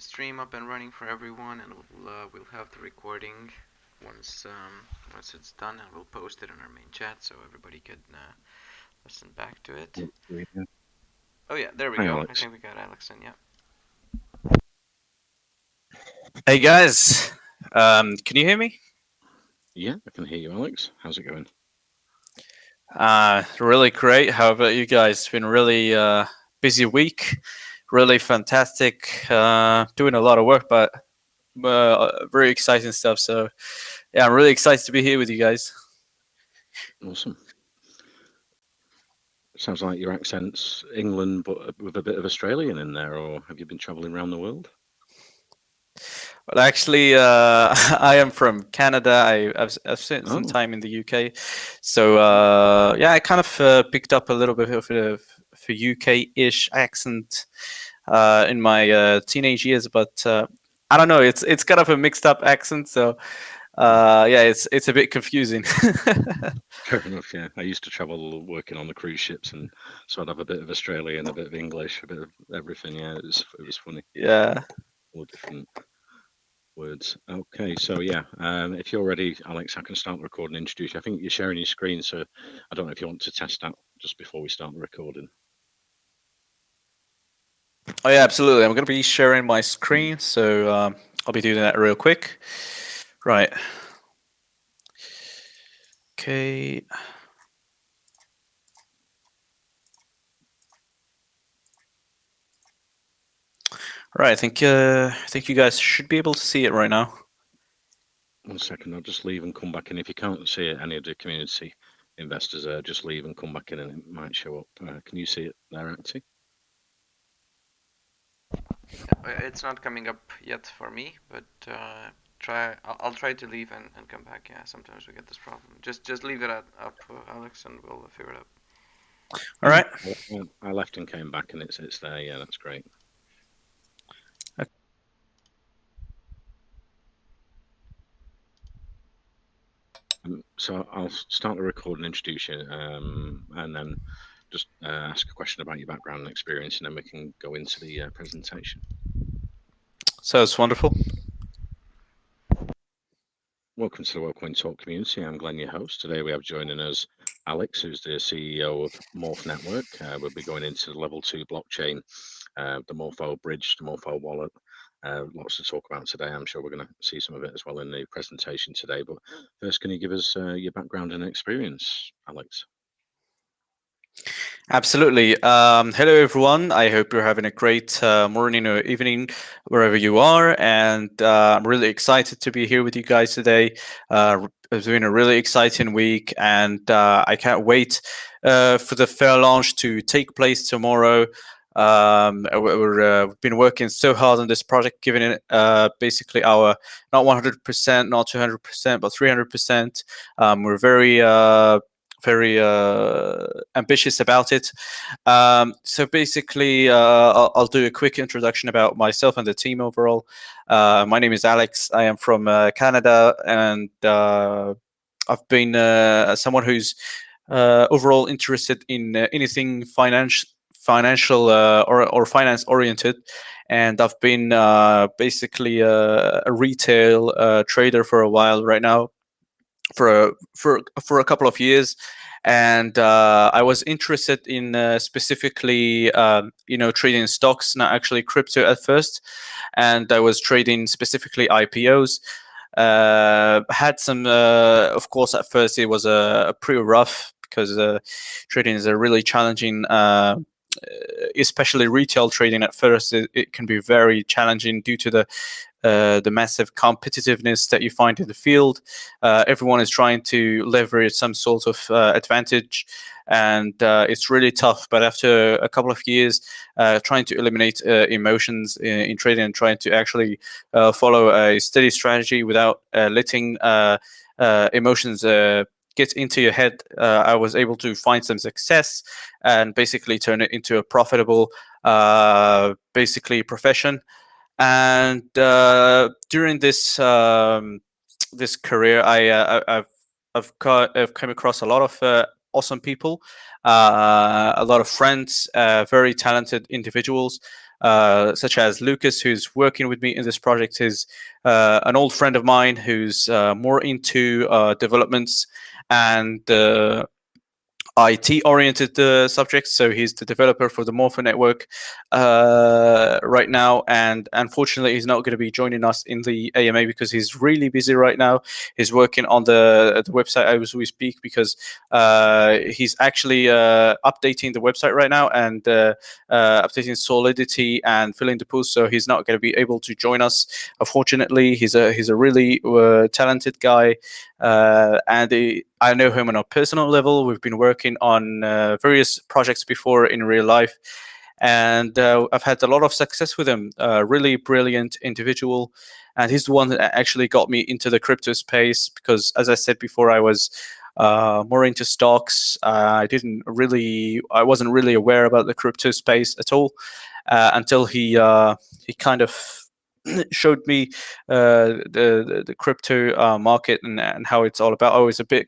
stream up and running for everyone, and we'll have the recording once it's done, and we'll post it in our main chat so everybody could listen back to it. Oh yeah, there we go. Alex. I think we got Alex in. Yeah. Hey guys, can you hear me? Yeah, I can hear you, Alex. How's it going? Really great. How about you guys? It's been really busy week, really fantastic. Doing a lot of work, but very exciting stuff. So yeah, I'm really excited to be here with you guys. Awesome. Sounds like your accent's England, but with a bit of Australian in there, or have you been traveling around the world? Well, actually, I am from Canada. I've spent some time in the UK, so yeah, I kind of picked up a little bit of a UK-ish accent in my teenage years, but I don't know. It's kind of a mixed-up accent, so yeah, it's a bit confusing. Fair enough. Yeah, I used to travel working on the cruise ships, and so I'd have a bit of Australian, a bit of English, a bit of everything. Yeah, it was funny. Yeah. All different words. Okay, so yeah, if you're ready, Alex, I can start the recording and introduce you. I think you're sharing your screen, so I don't know if you want to test that just before we start the recording. Oh yeah, absolutely. I'm going to be sharing my screen, so I'll be doing that real quick. Right. Okay. Right. I think you guys should be able to see it right now. 1 second, I'll just leave and come back in. If you can't see it, any of the community investors, just leave and come back in, and it might show up. Can you see it there, Acti? It's not coming up yet for me, but I'll try to leave and come back. Yeah, sometimes we get this problem. Just leave it up, Alex, and we'll figure it out. All right. I left and came back, and it's there. Yeah, that's great. Okay. So I'll start the record and introduce you, and then just ask a question about your background and experience, and then we can go into the presentation. Sounds wonderful. Welcome to the WorldCoin Talk community. I'm Glenn, your host. Today we have joining us Alex, who's the CEO of Morpho Network. We'll be going into the level 2 blockchain, the Morpho bridge, the Morpho wallet. Lots to talk about today. I'm sure we're going to see some of it as well in the presentation today. But first, can you give us your background and experience, Alex? Absolutely. Hello, everyone. I hope you're having a great morning or evening wherever you are. And I'm really excited to be here with you guys today. It's been a really exciting week, and I can't wait for the fair launch to take place tomorrow. We've been working so hard on this project, giving it basically our not 100%, not 200%, but 300%. We're very ambitious about it. So basically, I'll do a quick introduction about myself and the team overall. My name is Alex. I am from Canada, and I've been someone who's overall interested in anything financial or finance oriented, and I've been basically a retail trader for a while right now, for a couple of years, and I was interested in specifically trading stocks, not actually crypto at first, and I was trading specifically IPOs. Had some of course at first it was pretty rough, because trading is a really challenging, especially retail trading. At first it can be very challenging due to the massive competitiveness that you find in the field. Everyone is trying to leverage some sort of advantage, and it's really tough. But after a couple of years trying to eliminate emotions in trading, and trying to actually follow a steady strategy without letting emotions get into your head, I was able to find some success and basically turn it into a profitable basically profession. And during this this career, I've come across a lot of awesome people, a lot of friends, very talented individuals. such as Lucas, who's working with me in this project, is an old friend of mine who's more into developments and IT-oriented subjects. So he's the developer for the Morpho network right now, and unfortunately, he's not going to be joining us in the AMA because he's really busy right now. He's working on the website as we speak, because he's actually updating the website right now and updating Solidity and filling the pools. So he's not going to be able to join us. Unfortunately, he's a really talented guy. And I know him on a personal level. We've been working on various projects before in real life, and I've had a lot of success with him. Really brilliant individual, and he's the one that actually got me into the crypto space, because, as I said before, I was more into stocks. I wasn't really aware about the crypto space at all until he kind of showed me the crypto market and how it's all about. I was a bit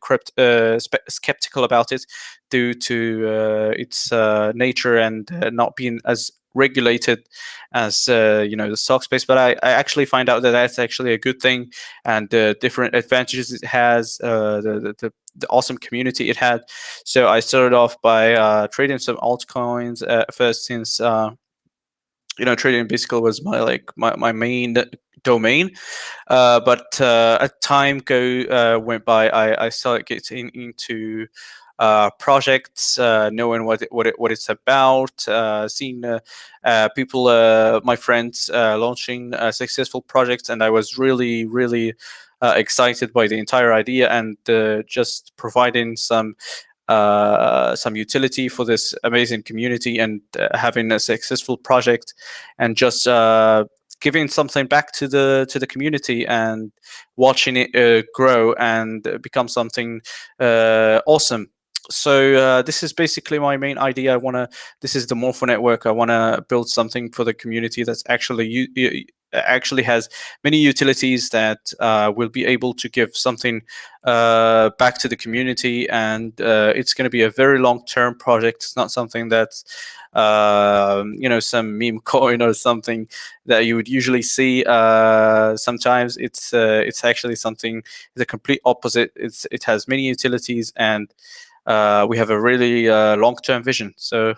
skeptical about it due to its nature and not being as regulated as the stock space. But I actually find out that that's actually a good thing, and the different advantages it has, the awesome community it had. So I started off by trading some altcoins first, since trading basically was my main domain. But as time went by, I started getting into projects, knowing what it's about, seeing people, my friends, launching successful projects, and I was really excited by the entire idea, and just providing some utility for this amazing community, and having a successful project, and just giving something back to the community, and watching it grow and become something awesome. So this is basically my main idea. This is the Morpho network. I want to build something for the community that's actually has many utilities that will be able to give something back to the community, and it's going to be a very long-term project. It's not something that's some meme coin or something that you would usually see. Sometimes it's actually something the complete opposite. It has many utilities, and we have a really long-term vision. So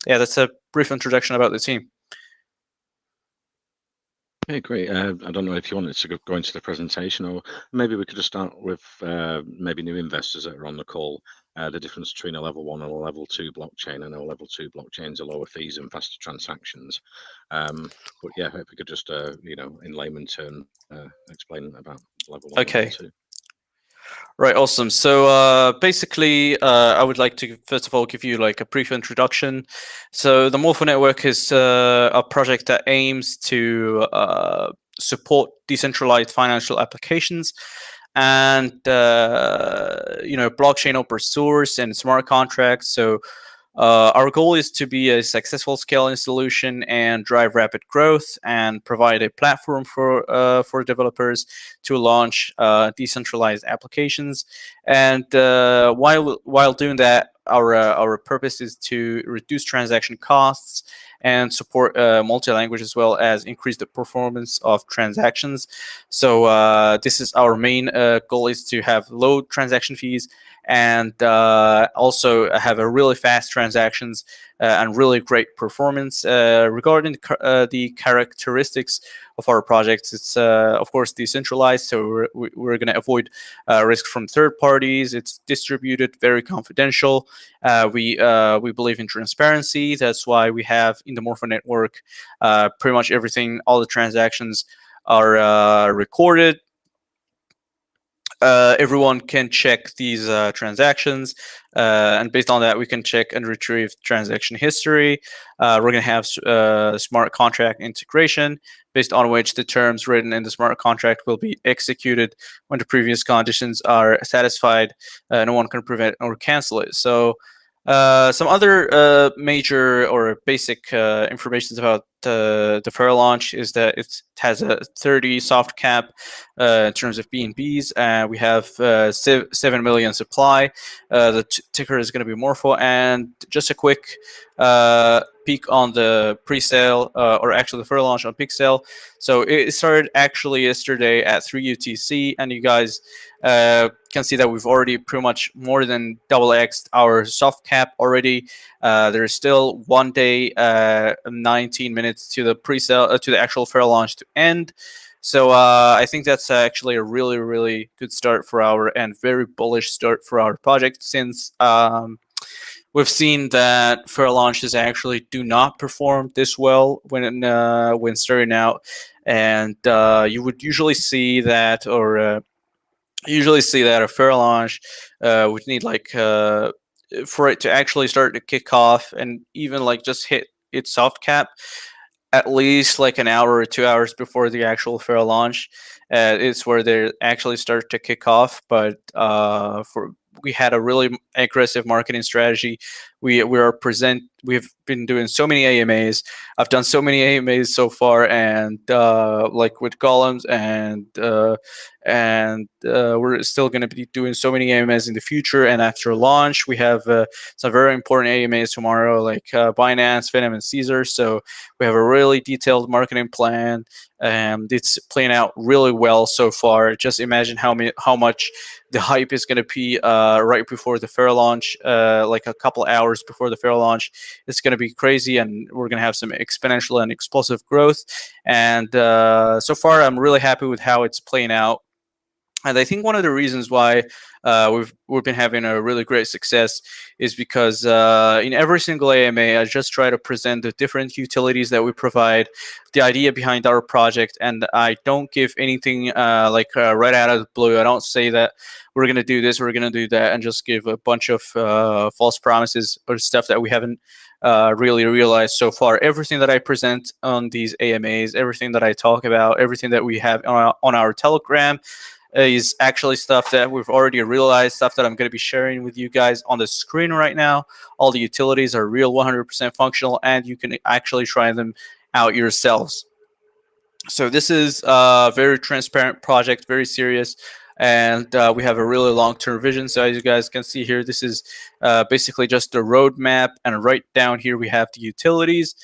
yeah, that's a brief introduction about the team. Okay, great. I don't know if you wanted to go into the presentation, or maybe we could just start with maybe new investors that are on the call. The difference between a level 1 and a level 2 blockchain. I know level 2 blockchains are lower fees and faster transactions. But yeah, if we could just, in layman terms, explain about level 1 and level 2. Right, awesome. So basically, I would like to first of all give you like a brief introduction. So the Morpho network is a project that aims to support decentralized financial applications, and blockchain open source and smart contracts. So our goal is to be a successful scaling solution and drive rapid growth, and provide a platform for developers to launch decentralized applications. And while doing that, our purpose is to reduce transaction costs and support multi-language, as well as increase the performance of transactions. So this is our main goal, is to have low transaction fees, and also have a really fast transactions and really great performance. Regarding the characteristics of our projects, it's of course decentralized, so we're going to avoid risk from third parties. It's distributed, very confidential. We believe in transparency. That's why we have in the Morpho network pretty much everything. All the transactions are recorded. Everyone can check these transactions, and based on that, we can check and retrieve transaction history. We're going to have smart contract integration, based on which the terms written in the smart contract will be executed when the previous conditions are satisfied. No one can prevent or cancel it. So some other major or basic information about the fair launch is that it has a 30 soft cap in terms of BNBs. We have 7 million supply. The ticker is going to be Morpho. And just a quick peek on the pre-sale, or actually the fair launch on peak sale. So it started actually yesterday at 3 UTC, and you guys can see that we've already pretty much more than double X'd our soft cap already. There's still 1 day, 19 minutes to the pre-sale, to the actual fair launch to end. So I think that's actually a really, really good start for our, and very bullish start for our project, since we've seen that fair launches actually do not perform this well when starting out, and you would usually see that, or usually see that a fair launch would need like for it to actually start to kick off and even like just hit its soft cap at least like an hour or 2 hours before the actual fair launch. It's where they actually start to kick off. But we had a really aggressive marketing strategy. We've been doing so many AMAs. I've done so many AMAs so far, and like with golems, and we're still going to be doing so many AMAs in the future. And after launch, we have some very important AMAs tomorrow, like Binance, Venom, and Caesar. So we have a really detailed marketing plan, and it's playing out really well so far. Just imagine how much the hype is going to be right before the fair launch, like a couple hours before the fair launch. It's going to be crazy, and we're going to have some exponential and explosive growth. And so far, I'm really happy with how it's playing out. And I think one of the reasons why we've been having a really great success is because in every single AMA, I just try to present the different utilities that we provide, the idea behind our project, and I don't give anything right out of the blue. I don't say that we're going to do this, we're going to do that, and just give a bunch of false promises or stuff that we haven't really realized so far. Everything that I present on these AMAs, everything that I talk about, everything that we have on our Telegram, is actually stuff that we've already realized, stuff that I'm going to be sharing with you guys on the screen right now. All the utilities are real, 100% functional, and you can actually try them out yourselves. So this is a very transparent project, very serious, and we have a really long-term vision. So as you guys can see here, this is basically just a roadmap, and right down here we have the utilities.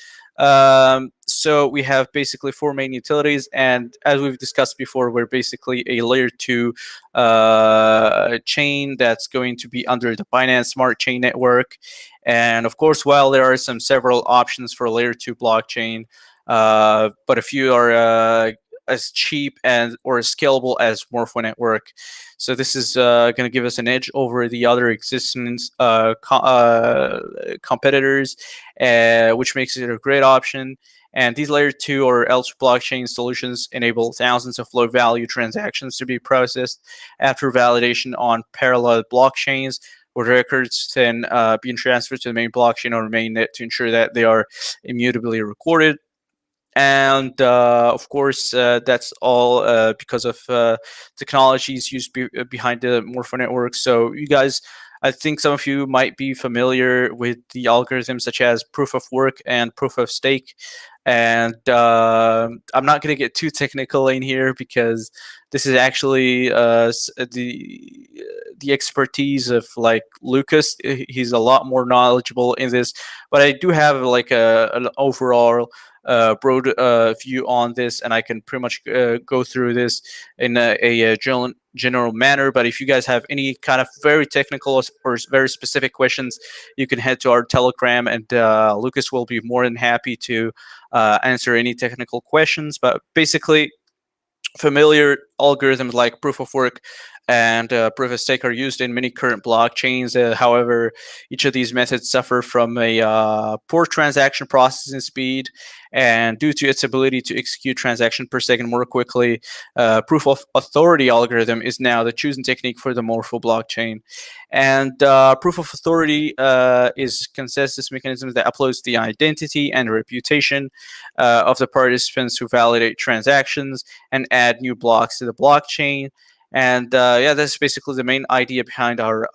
So we have basically 4 main utilities, and as we've discussed before, we're basically a layer 2 chain that's going to be under the Binance Smart Chain network. And of course, while there are several options for layer 2 blockchain, but a few are as cheap and or as scalable as Morpho network. So this is going to give us an edge over the other existing competitors, which makes it a great option. And these layer 2 or L2 blockchain solutions enable thousands of low value transactions to be processed after validation on parallel blockchains, where records then being transferred to the main blockchain or mainnet to ensure that they are immutably recorded. And of course, that's all because of technologies used behind the Morpho network. So you guys, I think some of you might be familiar with the algorithms such as proof of work and proof of stake. And I'm not going to get too technical in here because this is actually the expertise of like Lucas. He's a lot more knowledgeable in this, but I do have like an overall broad view on this, and I can pretty much go through this in a general manner. But if you guys have any kind of very technical or very specific questions, you can head to our Telegram, and Lucas will be more than happy to answer any technical questions. But basically, familiar algorithms like proof of work and proof of stake are used in many current blockchains. However, each of these methods suffer from a poor transaction processing speed, and due to its ability to execute transaction per second more quickly, proof of authority algorithm is now the chosen technique for the Morpho blockchain. And proof of authority is consensus mechanism that uploads the identity and reputation of the participants who validate transactions and add new blocks to the blockchain. And yeah, that's basically the main idea behind our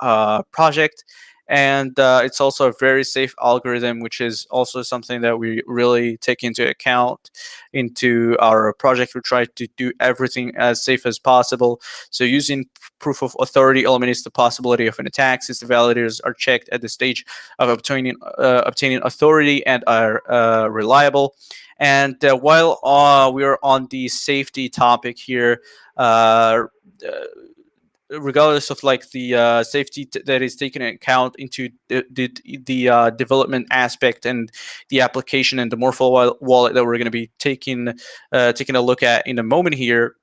project. and it's also a very safe algorithm, which is also something that we really take into account into our project. We try to do everything as safe as possible. So using proof of authority eliminates the possibility of an attack, since the validators are checked at the stage of obtaining authority and are reliable. And while we are on the safety topic here, regardless of like the safety that is taken into account into the development aspect and the application and the Morpho wallet that we're going to be taking a look at in a moment here,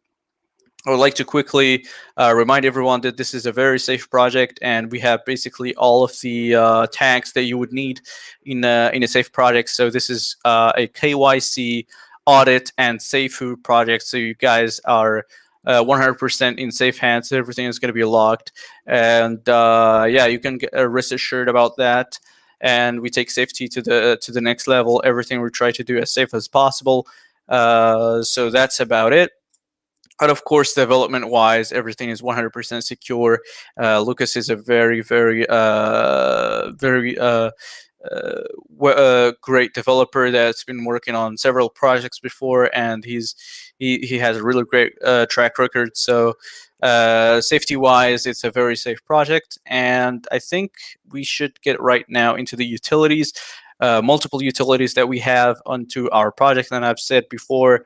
I would like to quickly remind everyone that this is a very safe project, and we have basically all of the tags that you would need in a safe project. So this is a KYC, audit, and safe food project. So you guys are 100% in safe hands. Everything is going to be locked, and yeah, you can rest assured about that. And we take safety to the next level. Everything we try to do as safe as possible. So that's about it. But of course, development wise, everything is 100% secure. Lucas is a very, very, great developer that's been working on several projects before, and he has a really great track record. So safety wise, it's a very safe project, and I think we should get right now into the utilities. Multiple utilities that we have onto our project, and I've said before,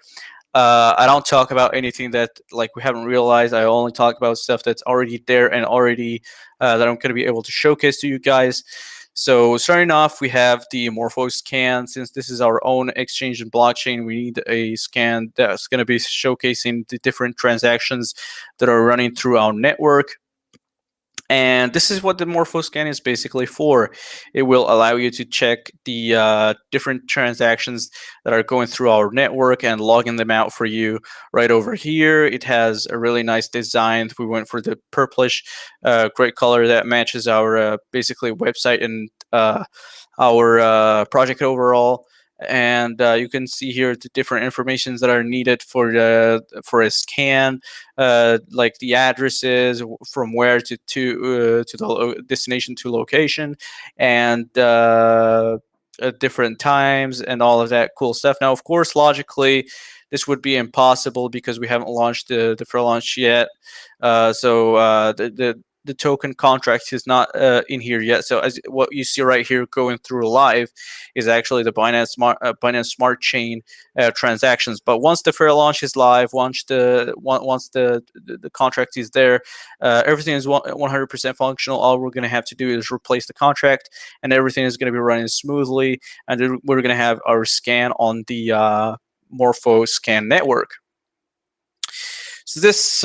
I don't talk about anything that like we haven't realized. I only talk about stuff that's already there and already that I'm going to be able to showcase to you guys. So starting off, we have the Morpho scan. Since this is our own exchange and blockchain, we need a scan that's going to be showcasing the different transactions that are running through our network. And this is what the Morpho scan is basically for. It will allow you to check the different transactions that are going through our network and logging them out for you right over here. It has a really nice design. We went for the purplish, great color that matches our basically website and our project overall. And you can see here the different informations that are needed for a scan, like the addresses from where to the destination to location, and different times and all of that cool stuff. Now, of course, logically, this would be impossible because we haven't launched the fair launch yet. So the token contract is not in here yet. So as what you see right here going through live is actually the Binance Smart Chain transactions. But once the fair launch is live, once the contract is there, everything is 100% functional. All we're going to have to do is replace the contract, and everything is going to be running smoothly. And then we're going to have our scan on the Morpho scan network. So this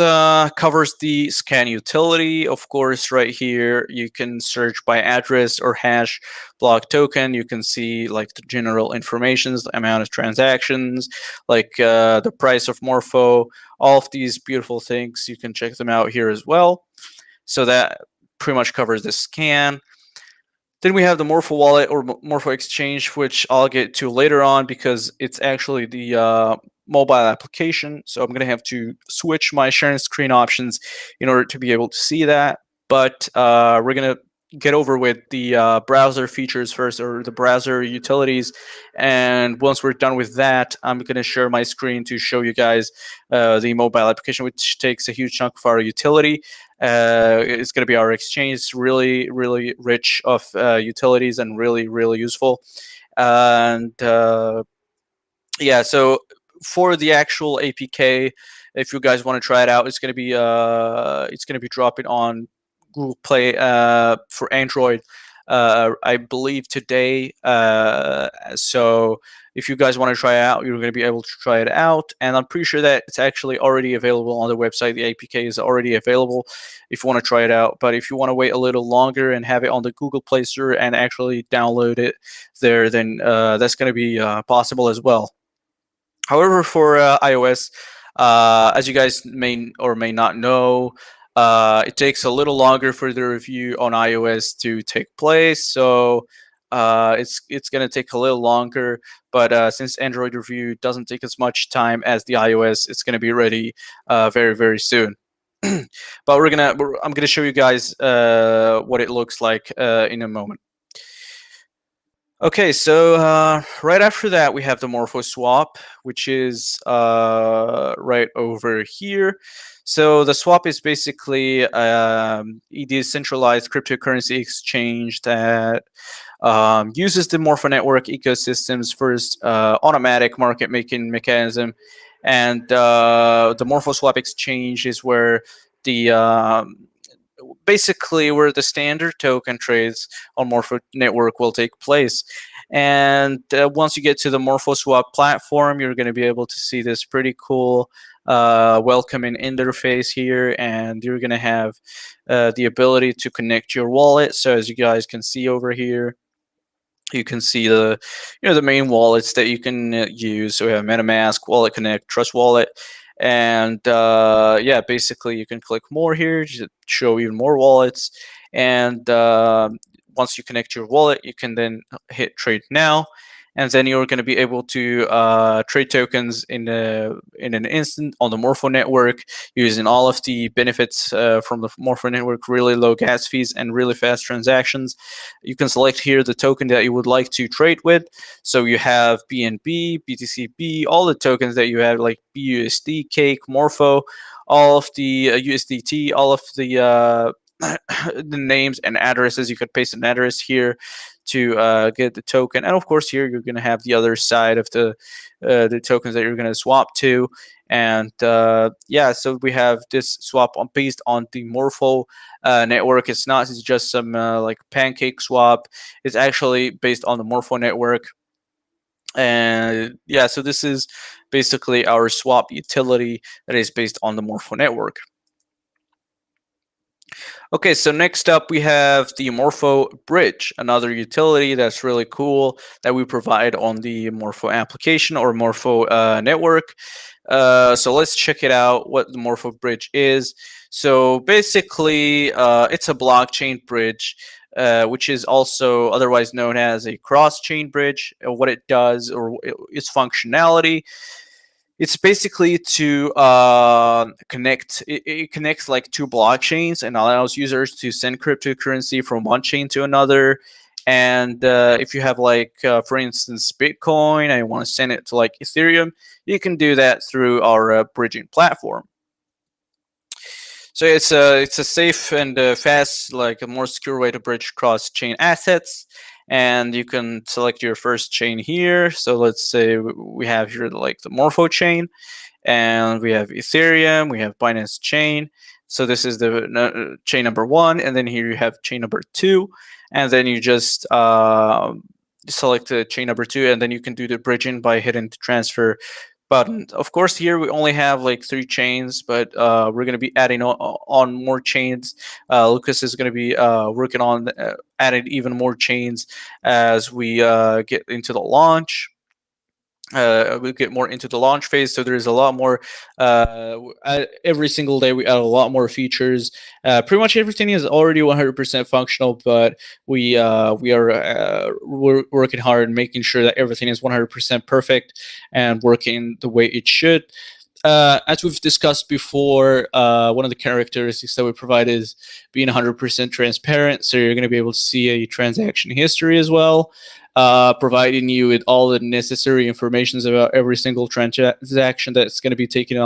covers the scan utility. Of course, right here, you can search by address or hash block token. You can see like the general information, the amount of transactions, like the price of Morpho, all of these beautiful things. You can check them out here as well. So that pretty much covers the scan. Then we have the Morpho wallet or Morpho exchange, which I'll get to later on because it's actually the mobile application. So I'm going to have to switch my sharing screen options in order to be able to see that. But we're going to get over with the browser features first, or the browser utilities. And once we're done with that, I'm going to share my screen to show you guys the mobile application, which takes a huge chunk of our utility. It's going to be our exchange. It's really, really rich of utilities and really, really useful. And yeah, so for the actual APK, if you guys want to try it out, it's going to be dropping on Google Play for Android, I believe today. So if you guys want to try it out, you're going to be able to try it out. And I'm pretty sure that it's actually already available on the website. The APK is already available if you want to try it out. But if you want to wait a little longer and have it on the Google Play Store and actually download it there, then that's going to be possible as well. However, for iOS, as you guys may or may not know, it takes a little longer for the review on iOS to take place. So it's going to take a little longer. But since Android review doesn't take as much time as the iOS, it's going to be ready very, very soon. but I'm gonna show you guys what it looks like in a moment. Okay, so right after that we have the Morpho swap, which is right over here. So the swap is basically a decentralized cryptocurrency exchange that uses the Morpho network ecosystem's first automatic market making mechanism, and the Morpho swap exchange is where the basically where the standard token trades on Morpho network will take place. And once you get to the Morpho swap platform, you're going to be able to see this pretty cool welcoming interface here, and you're going to have the ability to connect your wallet. So as you guys can see over here, you can see the the main wallets that you can use. So we have MetaMask, Wallet Connect, Trust Wallet, and yeah, basically you can click more here to show even more wallets. And once you connect your wallet, you can then hit Trade Now, and then you're going to be able to trade tokens in an instant on the Morpho network using all of the benefits from the Morpho network: really low gas fees and really fast transactions. You can select here the token that you would like to trade with. So you have BNB, BTCB, all the tokens that you have, like BUSD, Cake, Morpho, all of the USDT, all of the the names and addresses. You could paste an address here to get the token, and of course here you're going to have the other side of the tokens that you're going to swap to. And yeah, so we have this swap based on the Morpho network. It's not just some like pancake swap. It's actually based on the Morpho network. And yeah, so this is basically our swap utility that is based on the Morpho network. Okay, so next up we have the Morpho Bridge, another utility that's really cool that we provide on the Morpho application or Morpho network. So let's check it out, what the Morpho Bridge is. So basically, it's a blockchain bridge, which is also otherwise known as a cross-chain bridge. What it does, or its functionality, it's basically to connect. It connects like two blockchains and allows users to send cryptocurrency from one chain to another. And if you have like, for instance, Bitcoin and you want to send it to like Ethereum, you can do that through our bridging platform. So it's a safe and fast, like a more secure way to bridge cross-chain assets. And you can select your first chain here. So let's say we have here like the Morpho chain, and we have Ethereum, we have Binance chain. So this is the chain number 1, and then here you have chain number 2, and then you just select the chain number 2, and then you can do the bridging by hitting the transfer button. Of course, here we only have like 3 chains, but we're going to be adding on more chains. Lucas is going to be working on adding even more chains as we get into the launch. We get more into the launch phase, so there's a lot more. Every single day we add a lot more features. Pretty much everything is already 100% functional, but we're working hard making sure that everything is 100% perfect and working the way it should. As we've discussed before, one of the characteristics that we provide is being 100% transparent. So you're going to be able to see a transaction history as well, providing you with all the necessary information about every single transaction that's going to be taking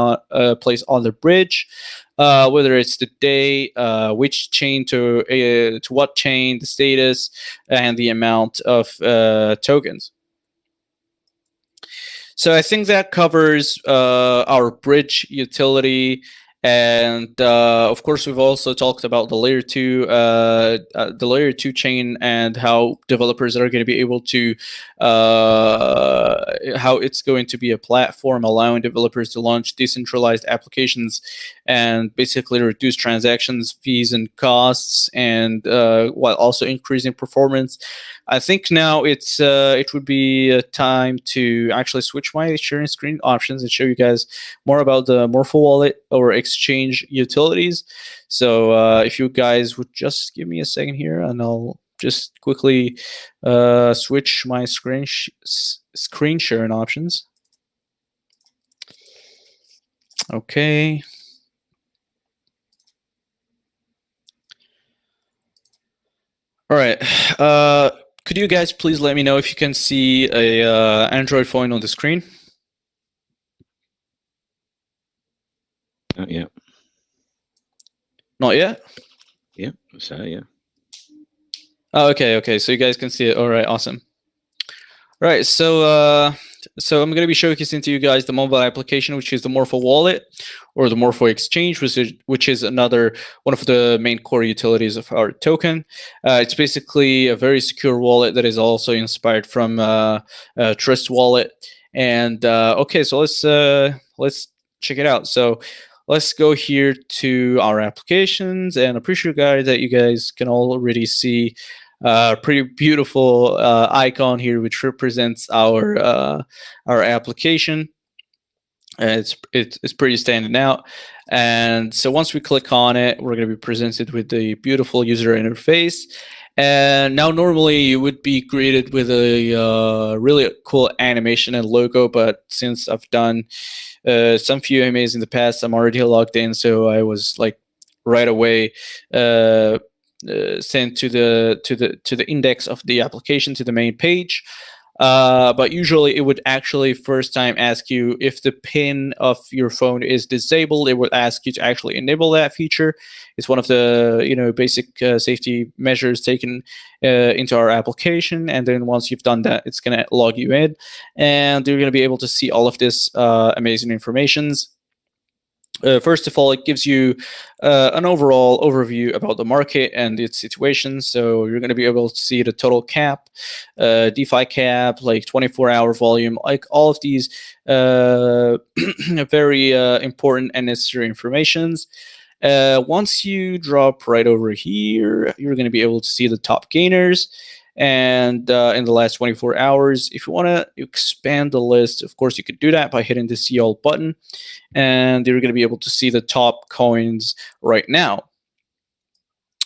place on the bridge, whether it's the day, which chain to what chain, the status, and the amount of tokens. So I think that covers our bridge utility, and of course we've also talked about the layer 2 chain and how developers are going to be able to how it's going to be a platform allowing developers to launch decentralized applications and basically reduce transactions fees and costs, and while also increasing performance. I think now it would be time to actually switch my sharing screen options and show you guys more about the Morpho wallet or exchange utilities. So if you guys would just give me a second here, and I'll just quickly switch my screen sharing options. Okay. right. Could you guys please let me know if you can see a Android phone on the screen? Not yet. Not yet? Yeah, so yeah. Oh, okay. So you guys can see it. All right, awesome. Right, so I'm going to be showcasing to you guys the mobile application, which is the Morpho wallet or the Morpho exchange, which is another one of the main core utilities of our token. It's basically a very secure wallet that is also inspired from Trust Wallet. And okay, so let's check it out. So let's go here to our applications, and I'm pretty sure, guys, that you guys can already see pretty beautiful icon here, which represents our application. It's pretty standing out. And so once we click on it, we're going to be presented with the beautiful user interface. And now normally you would be greeted with a really cool animation and logo, but since I've done some few AMAs in the past, I'm already logged in, so I was like right away sent to the index of the application, to the main page. But usually it would actually first time ask you if the pin of your phone is disabled. It would ask you to actually enable that feature. It's one of the basic safety measures taken into our application. And then once you've done that, it's going to log you in, and you're going to be able to see all of this amazing informations. First of all, it gives you an overall overview about the market and its situation. So you're going to be able to see the total cap, DeFi cap, like 24-hour volume, like all of these very important and necessary informations. Once you drop right over here, you're going to be able to see the top gainers. And in the last 24 hours, if you want to expand the list, of course, you could do that by hitting the See All button. And you're going to be able to see the top coins right now.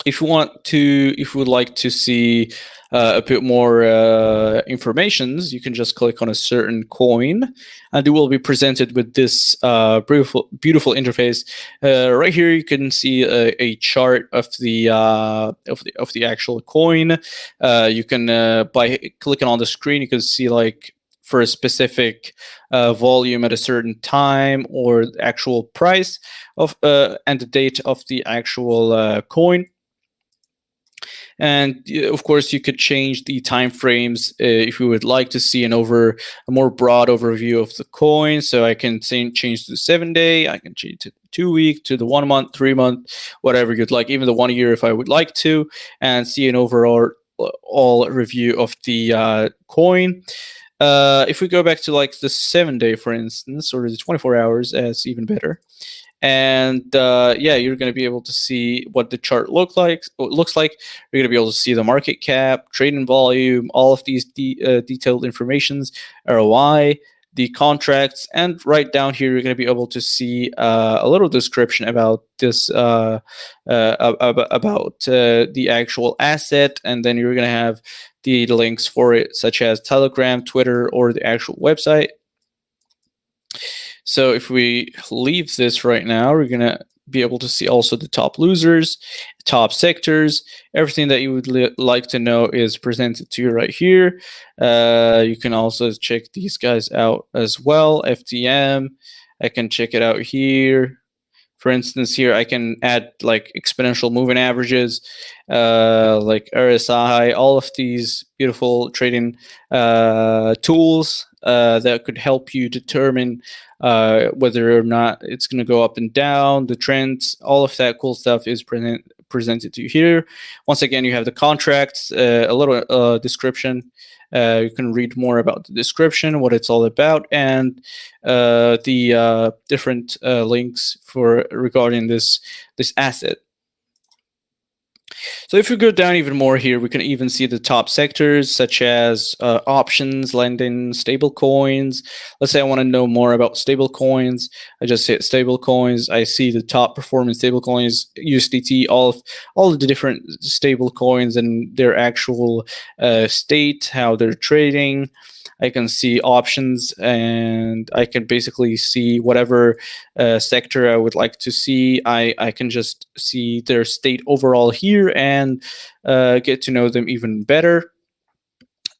If you would like to see a bit more informations, you can just click on a certain coin, and you will be presented with this beautiful interface. Right here, you can see a chart of the actual coin. You can by clicking on the screen, you can see like for a specific volume at a certain time, or the actual price of and the date of the actual coin. And of course, you could change the time frames if you would like to see a more broad overview of the coin. So I can change to the 7-day, I can change to 2 week, to the 1 month, 3 month, whatever you'd like, even the 1 year if I would like to, and see an overall review of the coin. If we go back to like the 7-day, for instance, or the 24 hours, that's even better. And you're going to be able to see what the chart looks like. You're going to be able to see the market cap, trading volume, all of these detailed informations, ROI, the contracts, and right down here, you're going to be able to see a little description about this, about the actual asset, and then you're going to have the links for it, such as Telegram, Twitter, or the actual website. So if we leave this right now, we're going to be able to see also the top losers, top sectors. Everything that you would like to know is presented to you right here. You can also check these guys out as well. FTM, I can check it out here. For instance, here I can add like exponential moving averages, like RSI, all of these beautiful trading tools that could help you determine whether or not it's going to go up and down, the trends, all of that cool stuff is presented to you here. Once again, you have the contracts, a little description. You can read more about the description, what it's all about, and the different links regarding this asset. So if we go down even more here, we can even see the top sectors such as options, lending, stable coins. Let's say I want to know more about stable coins. I just hit stable coins. I see the top performing stable coins, USDT, all of the different stable coins and their actual state, how they're trading. I can see options, and I can basically see whatever sector I would like to see. I can just see their state overall here, and and get to know them even better.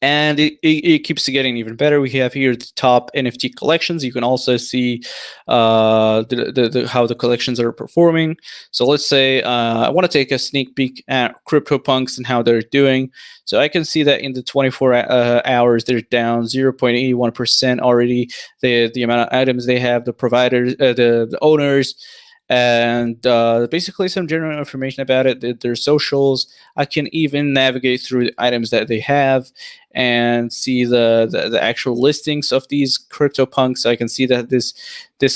And it keeps getting even better. We have here the top NFT collections. You can also see how the collections are performing. So let's say I want to take a sneak peek at CryptoPunks and how they're doing. So I can see that in the 24 hours, they're down 0.81% already. The amount of items they have, the providers, the owners, and basically some general information about it, their socials. I can even navigate through the items that they have and see the actual listings of these CryptoPunks. So I can see that this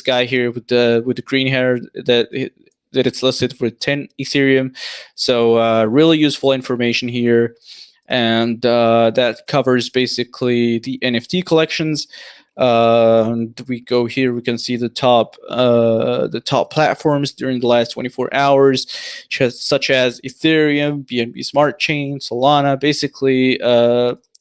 guy here with the green hair, that it's listed for 10 Ethereum. So really useful information here, and that covers basically the NFT collections. We go here, we can see the top platforms during the last 24 hours, such as Ethereum, BNB Smart Chain, Solana. Basically,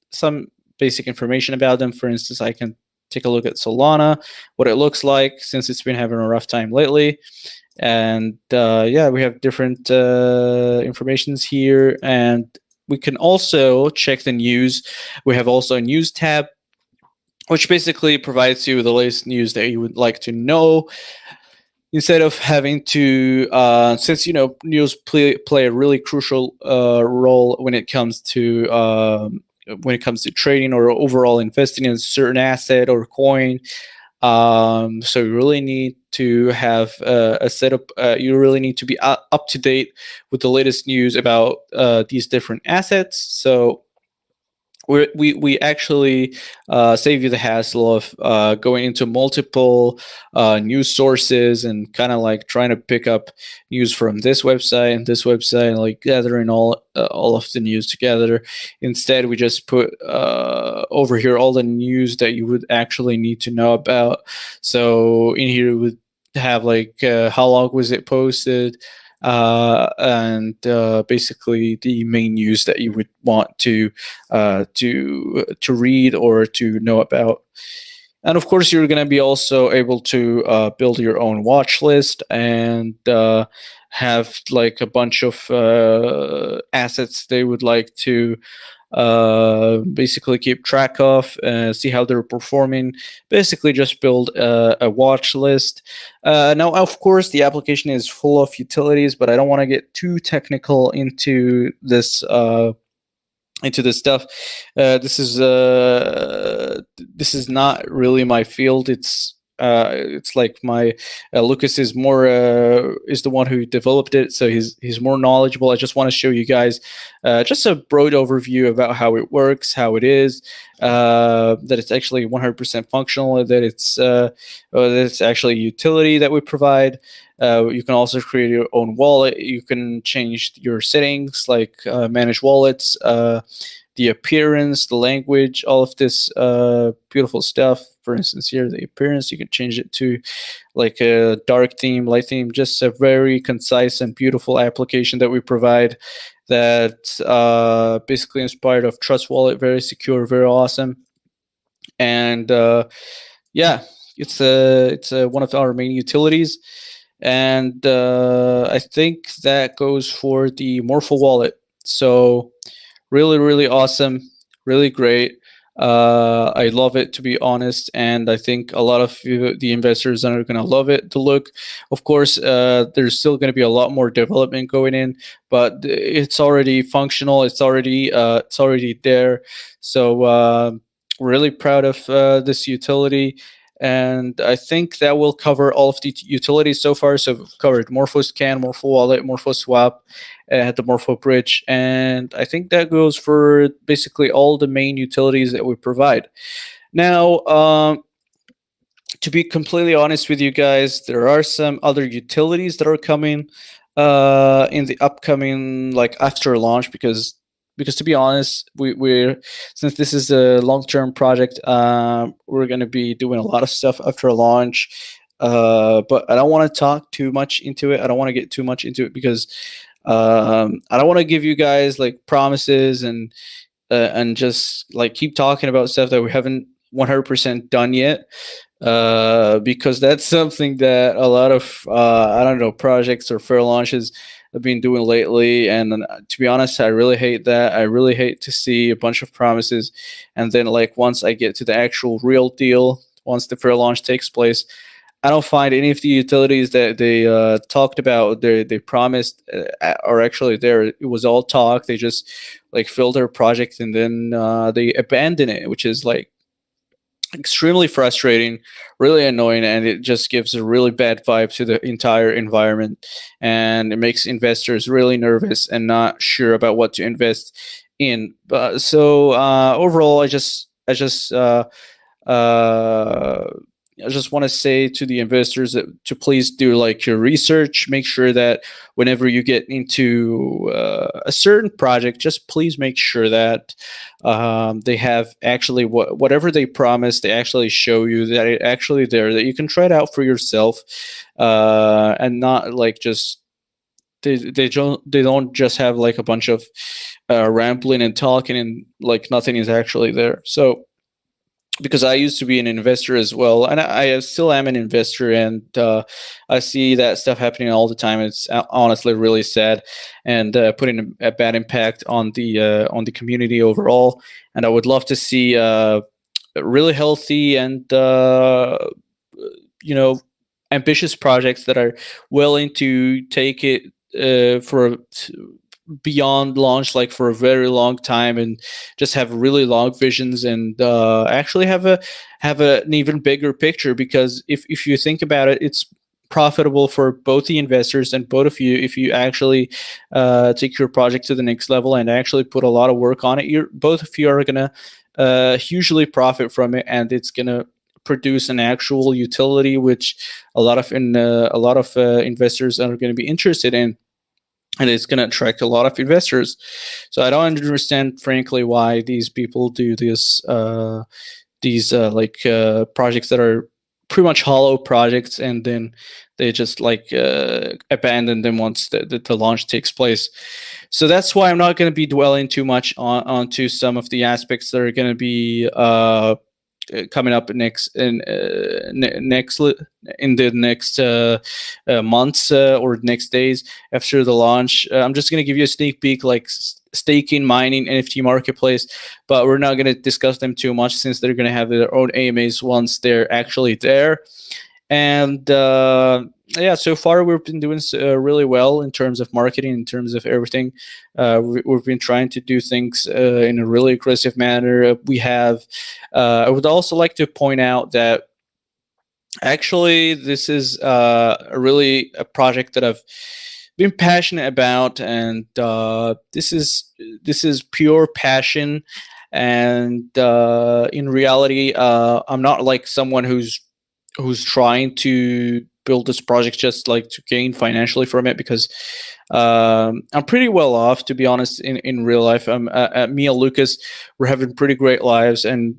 some basic information about them. For instance, I can take a look at Solana, what it looks like, since it's been having a rough time lately. And we have different informations here, and we can also check the news. We have also a news tab, which basically provides you with the latest news that you would like to know, instead of having to, since news play a really crucial role when it comes to trading or overall investing in a certain asset or coin. So you really need to have a setup. You really need to be up to date with the latest news about these different assets. So we actually save you the hassle of going into multiple news sources and kind of like trying to pick up news from this website and this website, and like gathering all of the news together. Instead, we just put over here all the news that you would actually need to know about. So in here, we would have like how long was it posted, and basically the main news that you would want to read or to know about. And of course, you're going to be also able to build your own watch list and have like a bunch of assets they would like to basically keep track of, see how they're performing. Basically just build a watch list. Now, of course, the application is full of utilities, but I don't want to get too technical into this stuff. This is not really my field. It's like my Lucas is more is the one who developed it, so he's more knowledgeable. I just want to show you guys just a broad overview about how it works, how it is, that it's actually 100% functional, that it's actually a utility that we provide. You can also create your own wallet. You can change your settings, like manage wallets, the appearance, the language, all of this beautiful stuff. For instance, here, the appearance, you can change it to like a dark theme, light theme, just a very concise and beautiful application that we provide, that basically inspired of Trust Wallet, very secure, very awesome. And it's one of our main utilities. And I think that goes for the Morpho wallet. So really, really awesome, really great. I love it, to be honest, and I think a lot of the investors are going to love it. The look, of course, there's still going to be a lot more development going in, but it's already functional. It's already there. So really proud of this utility. And I think that will cover all of the utilities so far. So we've covered Morpho Scan, Morpho Wallet, Morpho Swap, the Morpho Bridge. And I think that goes for basically all the main utilities that we provide. Now, to be completely honest with you guys, there are some other utilities that are coming in the upcoming, like after launch, because to be honest, we're since this is a long-term project, we're going to be doing a lot of stuff after launch. But I don't want to talk too much into it. I don't want to get too much into it because I don't want to give you guys like promises and just like keep talking about stuff that we haven't 100% done yet. Because that's something that a lot of I don't know, projects or fair launches I've been doing lately. And to be honest, I really hate that. I really hate to see a bunch of promises, and then like once I get to the actual real deal, once the fair launch takes place, I don't find any of the utilities that they talked about, they promised, are actually there. It was all talk. They just like filled their project and then they abandon it, which is like extremely frustrating, really annoying, and it just gives a really bad vibe to the entire environment, and it makes investors really nervous and not sure about what to invest in. But so overall, uh, I just want to say to the investors that to please do like your research. Make sure that whenever you get into a certain project, just please make sure that they have actually whatever they promise, they actually show you that it actually there, that you can try it out for yourself, and not like just they don't just have like a bunch of rambling and talking and like nothing is actually there. So because I used to be an investor as well, and I still am an investor, and I see that stuff happening all the time. It's honestly really sad, and putting a bad impact on the community overall. And I would love to see really healthy and you know ambitious projects that are willing to take it for beyond launch, like for a very long time, and just have really long visions, and actually have an even bigger picture. Because if you think about it, it's profitable for both the investors and both of you if you actually take your project to the next level and actually put a lot of work on it. Both of you are gonna hugely profit from it, and it's gonna produce an actual utility which a lot of investors are going to be interested in, and it's going to attract a lot of investors. So I don't understand, frankly, why these people do these projects that are pretty much hollow projects, and then they just like abandon them once the launch takes place. So that's why I'm not going to be dwelling too much onto some of the aspects that are going to be coming up next in the next months or next days after the launch. I'm just going to give you a sneak peek, like staking, mining, NFT marketplace, but we're not going to discuss them too much since they're going to have their own AMAs once they're actually there. And yeah, so far we've been doing really well in terms of marketing, in terms of everything. We've been trying to do things in a really aggressive manner. We have. I would also like to point out that actually this is really a project that I've been passionate about, and this is pure passion. And in reality, I'm not like someone who's trying to build this project just like to gain financially from it, because I'm pretty well off, to be honest. In real life, me and Lucas, we're having pretty great lives, and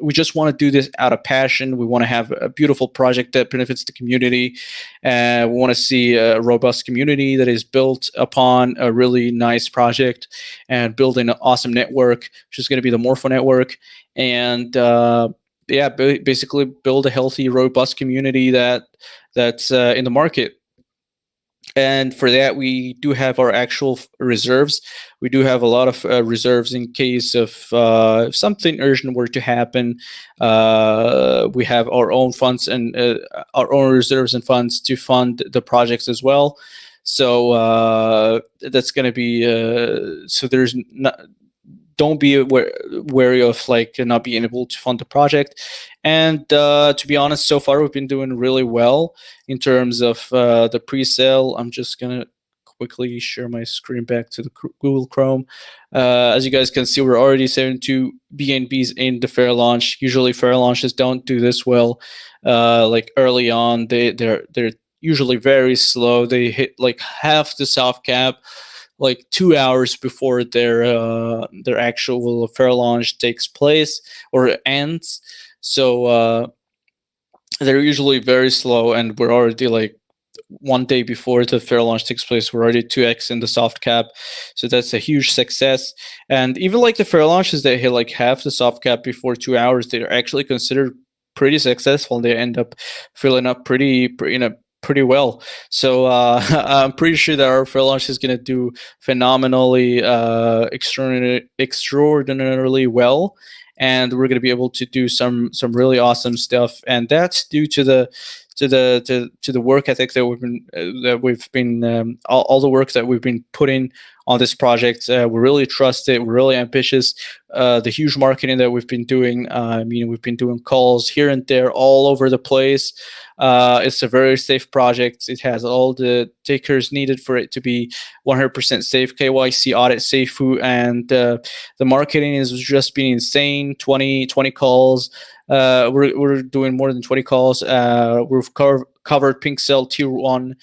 we just want to do this out of passion. We want to have a beautiful project that benefits the community. We want to see a robust community that is built upon a really nice project and building an awesome network, which is going to be the Morpho network. And yeah, basically build a healthy, robust community that's in the market. And for that, we do have our actual reserves. We do have a lot of reserves in case of if something urgent were to happen. We have our own funds and our own reserves and funds to fund the projects as well. So that's going to be so there's not. Don't be wary of like not being able to fund the project. And to be honest, so far we've been doing really well in terms of the pre-sale. I'm just gonna quickly share my screen back to the Google Chrome. As you guys can see, we're already 72 BNBs in the fair launch. Usually fair launches don't do this well. Like early on, they're usually very slow. They hit like half the soft cap like 2 hours before their actual fair launch takes place or ends. So they're usually very slow, and we're already like 1 day before the fair launch takes place, we're already 2x in the soft cap. So that's a huge success. And even like the fair launches that hit like half the soft cap before 2 hours, they're actually considered pretty successful. They end up filling up pretty pretty well. So I'm pretty sure that our fair launch is going to do phenomenally, extraordinarily well, and we're going to be able to do some really awesome stuff. And that's due to the work ethic that we've been all the work that we've been putting on this project. We really trust it. We're really ambitious. The huge marketing that we've been doing. We've been doing calls here and there, all over the place. It's a very safe project. It has all the tickers needed for it to be 100% safe, KYC audit, safe, and the marketing is just been insane. 20 calls. We're doing more than 20 calls. We've covered Pink Cell Tier 1,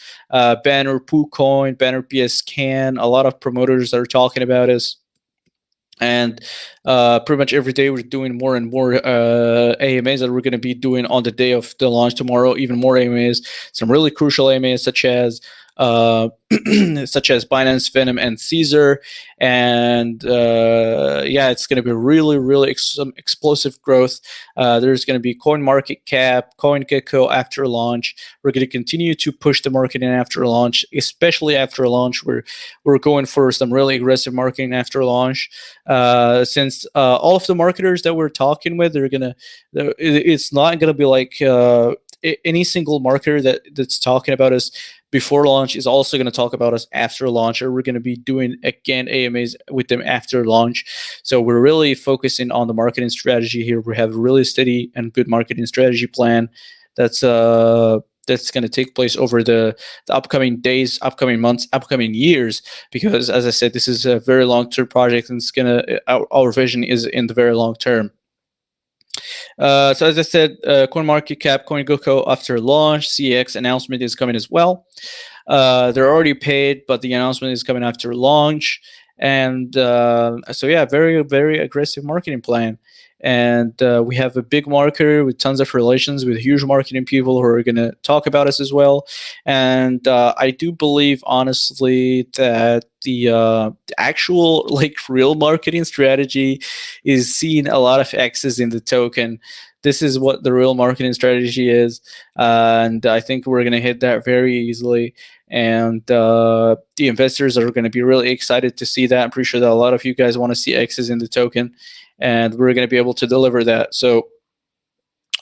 Banner PooCoin, Banner PSCan, a lot of promoters that are talking about us. And pretty much every day we're doing more and more AMAs that we're going to be doing on the day of the launch tomorrow. Even more AMAs, some really crucial AMAs such as Binance, Venom, and Caesar. And it's going to be really some explosive growth. There's going to be CoinMarketCap, CoinGecko after launch. We're going to continue to push the marketing after launch, especially after launch. We're going for some really aggressive marketing after launch. Since all of the marketers that we're talking with, it's not going to be like any single marketer that's talking about us before launch is also going to talk about us after launch, or we're going to be doing again AMAs with them after launch. So we're really focusing on the marketing strategy here. We have a really steady and good marketing strategy plan that's going to take place over the upcoming days, upcoming months, upcoming years, because as I said, this is a very long-term project, and our vision is in the very long term. So as I said, CoinMarketCap, CoinGecko after launch, CEX announcement is coming as well. They're already paid, but the announcement is coming after launch. And very, very aggressive marketing plan. And we have a big marketer with tons of relations with huge marketing people who are going to talk about us as well. And I do believe, honestly, that the actual real marketing strategy is seeing a lot of X's in the token. This is what the real marketing strategy is, and I think we're going to hit that very easily. And the investors are going to be really excited to see that. I'm pretty sure that a lot of you guys want to see X's in the token, and we're going to be able to deliver that. So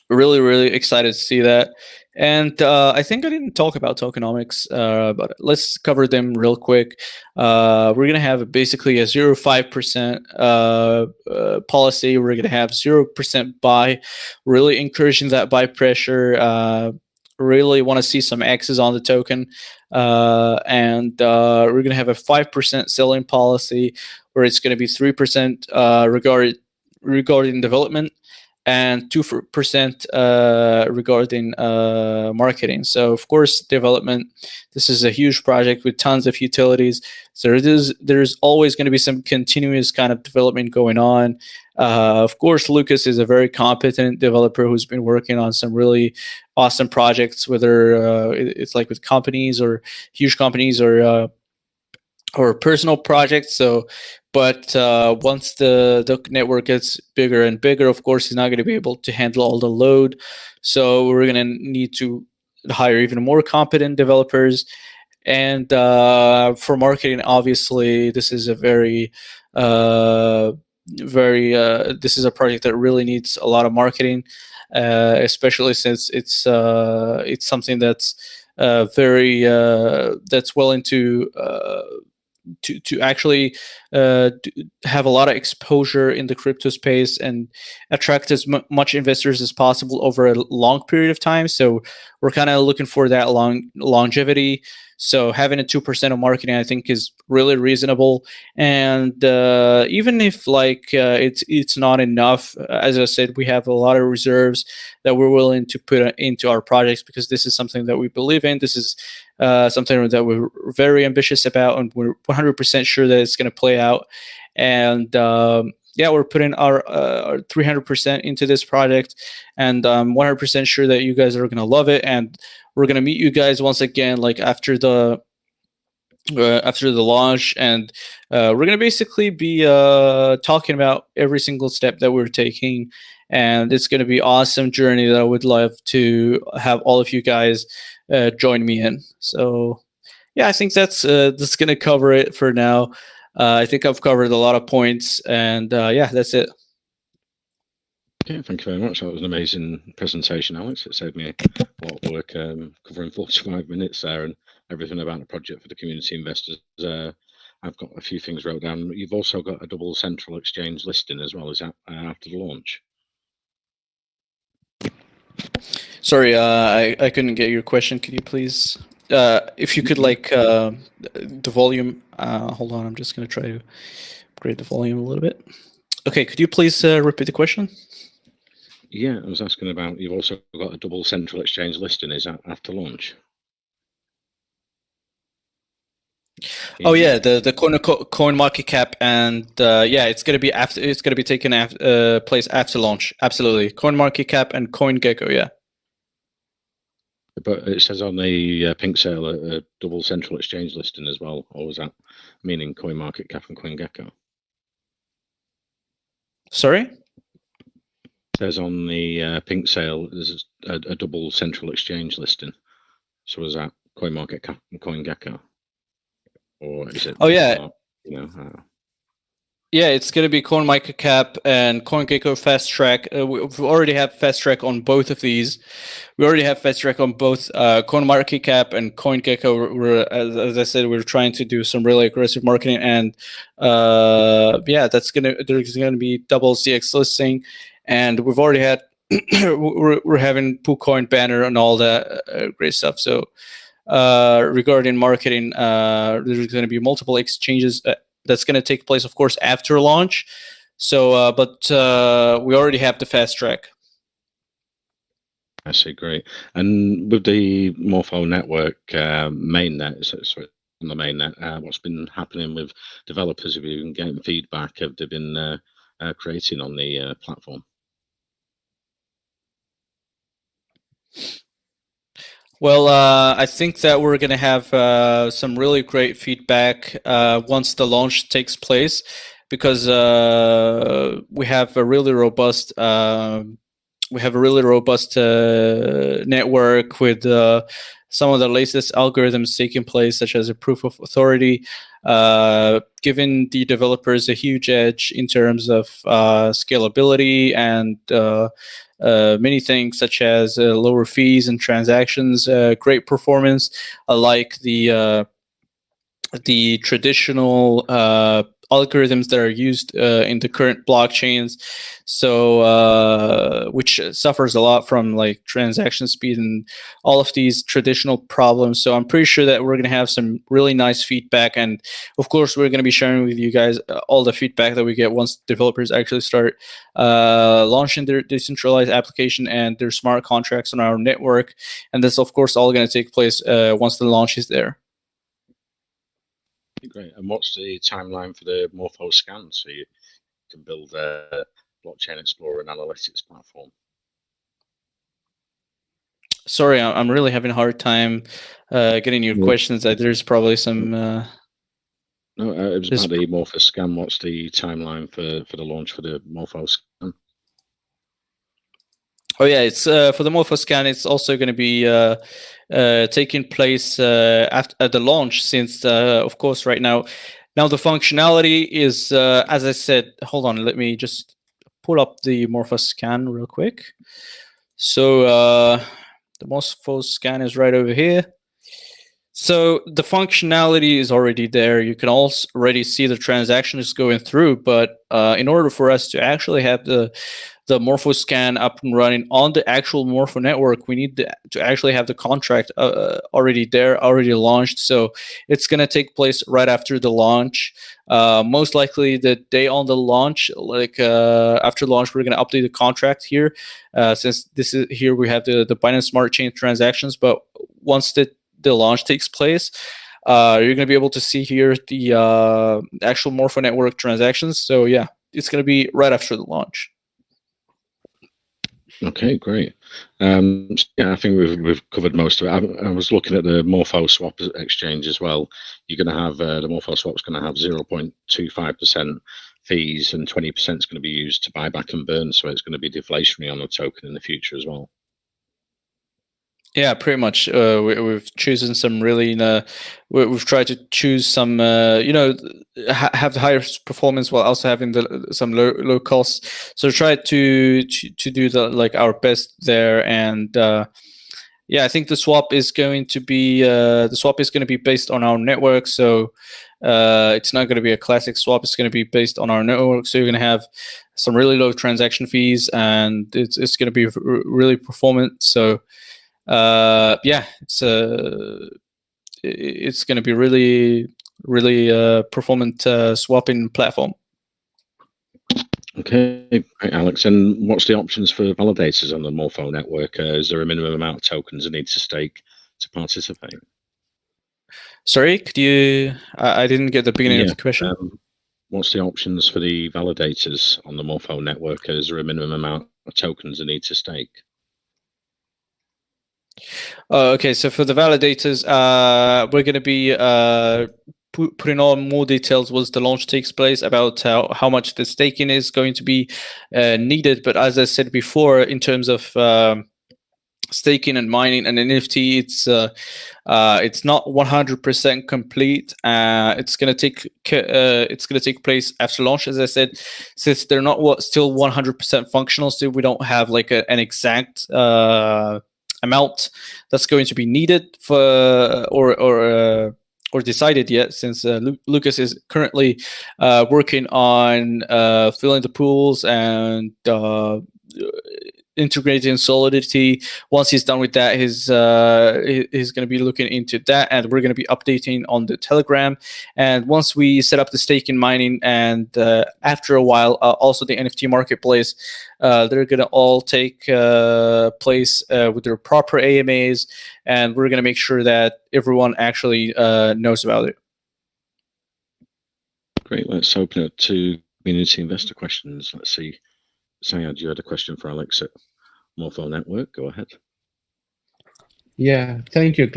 really, really excited to see that. And I think I didn't talk about tokenomics, but let's cover them real quick. We're going to have basically a 0.5% policy. We're going to have 0% buy, really encouraging that buy pressure. Really want to see some X's on the token. And we're going to have a 5% selling policy, where it's going to be 3% regarding development, and 2% regarding marketing. So, of course, development, this is a huge project with tons of utilities. So there's always going to be some continuous kind of development going on. Of course, Lucas is a very competent developer who's been working on some really awesome projects, whether it's with companies or huge companies or personal projects. So, but once the network gets bigger and bigger, of course, he's not going to be able to handle all the load. So we're going to need to hire even more competent developers. And for marketing, obviously, this is a this is a project that really needs a lot of marketing, especially since it's something that's that's willing to actually have a lot of exposure in the crypto space and attract as much investors as possible over a long period of time. So we're kind of looking for that longevity. So having a 2% of marketing, I think, is really reasonable. And even if it's not enough, as I said, we have a lot of reserves that we're willing to put into our projects, because this is something that we believe in. This is something that we're very ambitious about, and we're 100% sure that it's going to play out. And we're putting our 300% into this project, and I'm 100% sure that you guys are going to love it. And we're going to meet you guys once again, after the launch, and we're going to basically be talking about every single step that we're taking, and it's going to be an awesome journey that I would love to have all of you guys join me in. So yeah, I think that's going to cover it for now. I think I've covered a lot of points, and yeah, that's it. Okay, thank you very much. That was an amazing presentation, Alex. It saved me a lot of work covering 45 minutes there and everything about the project for the community investors. I've got a few things wrote down. You've also got a double central exchange listing as well. Is that after the launch? Sorry, I couldn't get your question. Could you please, if you could, like, the volume, hold on, I'm just going to try to upgrade the volume a little bit. Okay, could you please repeat the question? Yeah, I was asking about, you've also got a double central exchange listing. Is that after launch? Oh yeah, the coin market cap, and yeah, it's gonna be after. It's gonna be taken place after launch. Absolutely, coin market cap and CoinGecko. Yeah. But it says on the pink sale a double central exchange listing as well. Or was that meaning coin market cap and CoinGecko? Sorry. It says on the pink sale there's a double central exchange listing. So was that coin market cap and CoinGecko? Or is it? Oh yeah. You know. Yeah, it's going to be CoinMarketCap and CoinGecko Fast Track. We already have Fast Track on both of these. We already have Fast Track on both CoinMarketCap and CoinGecko. As I said, we're trying to do some really aggressive marketing, and yeah, there's gonna be double CX listing, and we've already had we're having PooCoin banner and all that great stuff. So regarding marketing, there's going to be multiple exchanges. That's going to take place, of course, after launch. So, but we already have the Fast Track. I see, great. And with the Morpho network mainnet, so on the mainnet, what's been happening with developers? Have you been getting feedback? Have they been creating on the platform? Well, I think that we're going to have some really great feedback once the launch takes place, because we have a really robust network with some of the latest algorithms taking place, such as a proof of authority, giving the developers a huge edge in terms of scalability and many things, such as lower fees and transactions, great performance, like the traditional algorithms that are used in the current blockchains, so which suffers a lot from like transaction speed and all of these traditional problems. So I'm pretty sure that we're going to have some really nice feedback, and of course we're going to be sharing with you guys all the feedback that we get once developers actually start launching their decentralized application and their smart contracts on our network. And that's of course all going to take place once the launch is there. Great. And what's the timeline for the Morpho scan, so you can build a blockchain explorer and analytics platform? Sorry, I'm really having a hard time getting your questions. There's probably some. No, it was about the Morpho scan. What's the timeline for the launch for the Morpho scan? Oh yeah, it's for the Morpho scan. It's also going to be taking place at the launch, since of course right now the functionality is as I said. Hold on, let me just pull up the Morpho scan real quick. So the Morpho scan is right over here. So the functionality is already there. You can also already see the transactions going through, but in order for us to actually have the Morpho scan up and running on the actual Morpho network, we need to actually have the contract already there, already launched. So it's going to take place right after the launch. Most likely the day on the launch, like after launch, we're going to update the contract here, since this is here we have the Binance Smart Chain transactions. But once the launch takes place, you're going to be able to see here the actual Morpho network transactions. So yeah, it's going to be right after the launch. Okay, great. So yeah, I think we've covered most of it. I was looking at the Morpho swap exchange as well. You're going to have the Morpho swap's going to have 0.25% fees, and 20% is going to be used to buy back and burn. So it's going to be deflationary on the token in the future as well. Yeah, pretty much. We've chosen some really. We've tried to choose some. Have the highest performance while also having some low costs. So try to do our best there, and yeah, I think the swap is going to be based on our network. So it's not going to be a classic swap. It's going to be based on our network. So you're going to have some really low transaction fees, and it's going to be really performant. So. Yeah, it's going to be really performant swapping platform. Okay, great, Alex. And what's the options for validators on the Morpho network? Is there a minimum amount of tokens they need to stake to participate? Sorry, could you? I didn't get the beginning of the question. What's the options for the validators on the Morpho network? Is there a minimum amount of tokens they need to stake? Okay, so for the validators, we're going to be putting on more details once the launch takes place about how much the staking is going to be needed. But as I said before, in terms of staking and mining an NFT, it's not 100% complete. It's gonna take place after launch, as I said, since they're not still 100% functional. So we don't have like an exact amount that's going to be needed for or decided yet, since Lucas is currently working on filling the pools and integrating Solidity. Once he's done with that, he's going to be looking into that, and we're going to be updating on the Telegram. And once we set up the staking, mining, and after a while, also the NFT marketplace, they're going to all take place with their proper AMAs, and we're going to make sure that everyone actually knows about it. Great. Let's open it to community investor questions. Let's see. Sayad, you had a question for Alex at Morpho Network. Go ahead. Yeah, thank you,